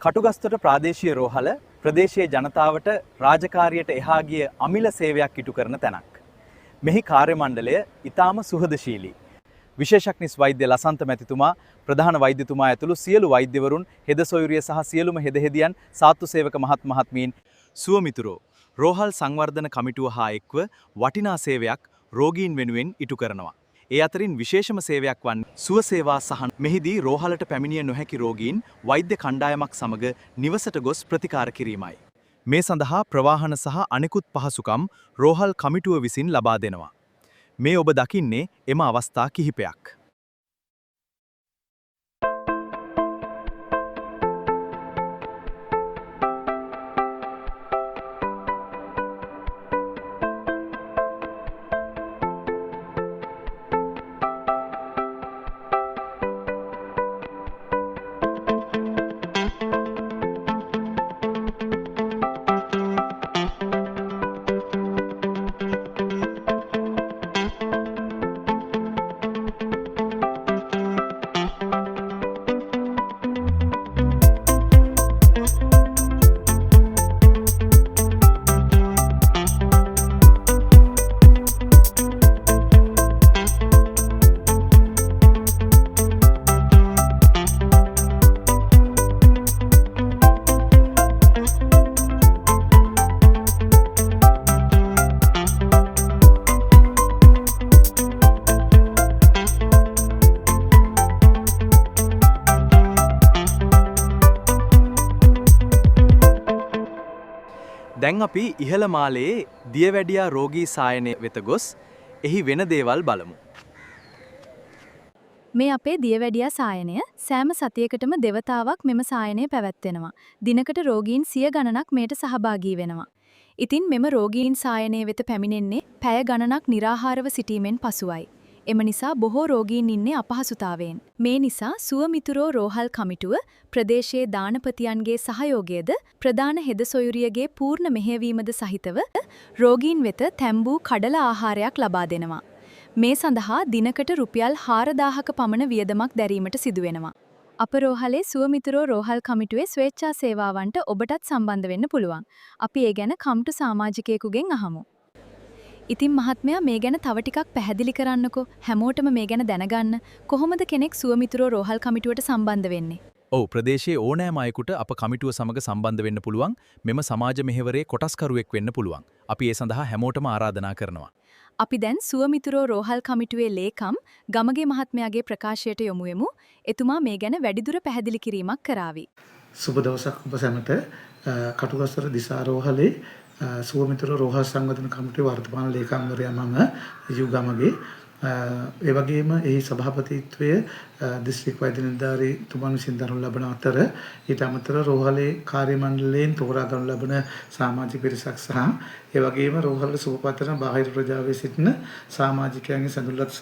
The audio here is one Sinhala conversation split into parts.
කටුගස්තොට ප්‍රාදේශීය රෝහල ප්‍රදේශයේ ජනතාවට රාජකාරියට එහා ගිය අමිල සේවයක් ඉටු කරන තැනක්. මෙහි කාර්ය මණ්ඩලය ඉතාම සුහදශීලී. විශේෂඥ වෛද්‍ය ලසන්ත මැතිතුමා, ප්‍රධාන වෛද්‍යතුමා ඇතුළු සියලු වෛද්‍යවරුන්, හෙද සොයුරිය සහ සියලුම හෙදහෙදියන්, සාත්තු සේවක මහත් මහත්මීන්, සුවමිතුරෝ රෝහල් සංවර්ධන කමිටුව හා එක්ව වටිනා සේවයක් රෝගීන් වෙනුවෙන් ඉටු කරනවා. ඒ අතරින් විශේෂම සේවයක් වන්නේ සුව සේවා සහ මෙහිදී රෝහලට පැමිණිය නොහැකි රෝගීන් වෛද්‍ය කණ්ඩායමක් සමග නිවසට ගොස් ප්‍රතිකාර කිරීමයි. මේ සඳහා ප්‍රවාහන සහ අනෙකුත් පහසුකම් රෝහල් කමිටුව විසින් ලබා දෙනවා. මේ ඔබ දකින්නේ එම අවස්ථා කිහිපයක්. දැන් අපි ඉහළ මාලයේ දියවැඩියා රෝගී සායනය වෙත ගොස් එහි වෙන දේවල් බලමු. මේ අපේ දියවැඩියා සායනය සෑම සතියකටම දෙවතාවක් මෙම සායනය පැවැත්වෙනවා. දිනකට රෝගීන් 100 ගණනක් මේට සහභාගී වෙනවා. ඉතින් මෙම රෝගීන් සායනය වෙත පැමිණෙන්නේ පැය ගණනක් निराහාරව සිටීමෙන් පසුවයි. එම නිසා බොහෝ රෝගීන් ඉන්නේ අපහසුතාවයෙන්. මේ නිසා සුවමිතුරෝ රෝහල් කමිටුව ප්‍රදේශයේ දානපතියන්ගේ සහයෝගයද ප්‍රධාන හෙද සොයුරියගේ පූර්ණ මෙහෙයවීමද සහිතව රෝගීන් වෙත තැම්බූ කඩල ආහාරයක් ලබා දෙනවා. මේ සඳහා දිනකට රුපියල් 4000ක පමණ වියදමක් දැරීමට සිදුවෙනවා. අප රෝහලේ සුවමිතුරෝ රෝහල් කමිටුවේ ස්වේච්ඡා සේවාවන්ට ඔබටත් සම්බන්ධ වෙන්න පුළුවන්. අපි ඒ ගැන කම්ටු සමාජිකයෙකුගෙන් අහමු. ඉතින් මහත්මයා මේ ගැන තව ටිකක් පැහැදිලි කරන්නකෝ. හැමෝටම මේ ගැන දැනගන්න කොහොමද කෙනෙක් සුවමිතුරෝ රෝහල් කමිටුවට සම්බන්ධ වෙන්නේ? ඔව්, ප්‍රදේශයේ ඕනෑම අයෙකුට අප කමිටුව සමග සම්බන්ධ වෙන්න පුළුවන්. මෙම සමාජ මෙහෙවරේ කොටස්කරුවෙක් වෙන්න පුළුවන්. අපි ඒ සඳහා හැමෝටම ආරාධනා කරනවා. අපි දැන් සුවමිතුරෝ රෝහල් කමිටුවේ ලේකම් ගමගේ මහත්මයාගේ ප්‍රකාශයට යොමු වෙමු. එතුමා මේ ගැන වැඩිදුර පැහැදිලි කිරීමක් කරાવી. සුබ දවසක් ඔබ සැමට. කටුගස්තර දිසා රෝහලේ සුවමිතුරෝ රෝහල් සංවර්ධන කමිටුවේ වර්තමාන ලේකම්වරයා මම යු ගමගේ. ඒ වගේම එහි සභාපතිත්වය දිස්ත්‍රික් වෛද්‍ය නිලධාරී තුමන් විසින් දරනු ලබන අතර ඊට අමතරව රෝහලේ කාර්ය මණ්ඩලයෙන් තෝරා ගනු ලබන සමාජික පිරිසක් සහ ඒ වගේම රෝහල සුවපත්වන බාහිර ප්‍රජාවේ සිටින සමාජිකයන්ගේ සඳුල්ලත්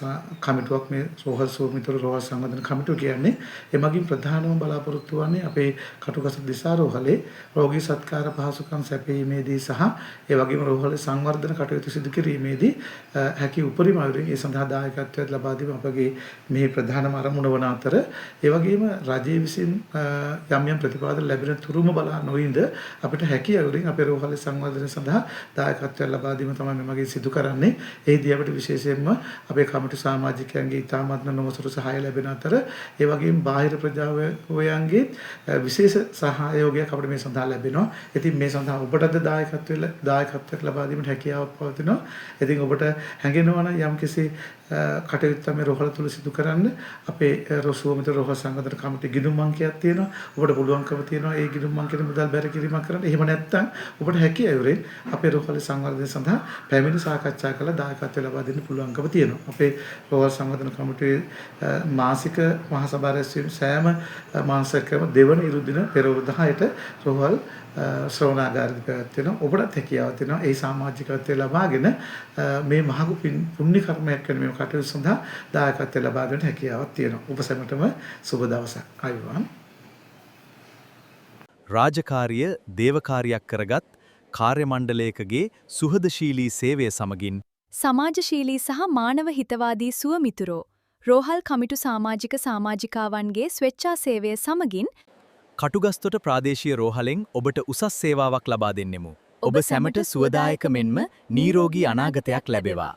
කමිටුවක් මේ රෝහල් සුවමිතුරෝ රෝහල් සංවර්ධන කමිටුව කියන්නේ. එමගින් ප්‍රධානම බලාපොරොත්තු වන්නේ අපේ කටුගස්තර දිසා රෝහලේ රෝගී සත්කාර පහසුකම් සැපයීමේදී සහ ඒ වගේම රෝහලේ සංවර්ධන කටයුතු සිදු කිරීමේදී හැකි උපරිම අයුරින් ඒ සඳහා දායකත්වයක් ලබා දීම අපගේ මේ ප්‍රධානම අරමුණ වන අතර ඒ වගේම රජයේ විසින් යම් යම් ප්‍රතිපාදන ලැබෙන තුරුම බලා නොඉඳ අපිට හැකි අයුරින් අපේ රෝහලේ සංවර්ධනය සඳහා දායකත්වයක් ලබා දීම තමයි මෙමගින් සිදු කරන්නේ. එහිදී අපිට විශේෂයෙන්ම අපේ කමිටු සමාජිකයන්ගේ ඉතාමත්ම නොමසුරු සහාය ලැබෙන අතර ඒ වගේම බාහිර ප්‍රජාවයන්ගේ විශේෂ සහයෝගයක් අපිට මේ සඳහා ලැබෙනවා. ඉතින් මේ සඳහා ඔබටද දායකත්වයක් ලබා දීමට හැකියාවක් පවතිනවා. ඉතින් ඔබට හැඟෙනවා නම් යම්කිසි කටයුත්ත මේ රෝහල තුල සිදු කරන්න අපේ සුවමිතුරෝ රෝහල් සංවර්ධන කමිටුවේ ගිණුම් අංකයක් තියෙනවා. ඔබට පුළුවන්කම තියෙනවා ඒ ගිණුම් අංකෙට මුදල් බැර කිරීමක් කරන්න. එහෙම නැත්නම් ඔබට හැකි අයුරින් අපේ රෝහල සංවර්ධනය සඳහා පැමිණි සාකච්ඡා කරලා දායකත්වය ලබා දෙන්න පුළුවන්කම තියෙනවා. අපේ රෝහල් සංවර්ධන කමිටුවේ මාසික මහා සභා රැස්වීම සෑම මාසයකම දෙවන ඉරුදින පෙරවරු 10ට රෝහල් ශ්‍රවණාගාරදී පැවැත්වෙනවා. ඔබටත් හැකියාවක් තියෙනවා ඒ සමාජිකත්වය ලබාගෙන මේ මහඟු පුණ්‍ය කර්මයක් කරන මේ කටයුතු සඳහා දායකත්වය ලබා දෙන්න හැකියාවක් තියෙනවා. ඔබ සැමටම සුබ දවසක්. ආයුබෝවන්. රාජකාරිය දේවකාරියක් කරගත් කාර්ය මණ්ඩලයකගේ සුහදශීලී සේවය සමගින් සමාජශීලී සහ මානව හිතවාදී සුවමිතුරෝ රෝහල් කමිටු සමාජික සමාජිකාවන්ගේ ස්වේච්ඡා සේවය සමගින් කටුගස්තොට ප්‍රාදේශීය රෝහලෙන් ඔබට උසස් සේවාවක් ලබා දෙන්නෙමු. ඔබ සැමට සුවදායක මෙන්ම නීරෝගී අනාගතයක් ලැබෙවා.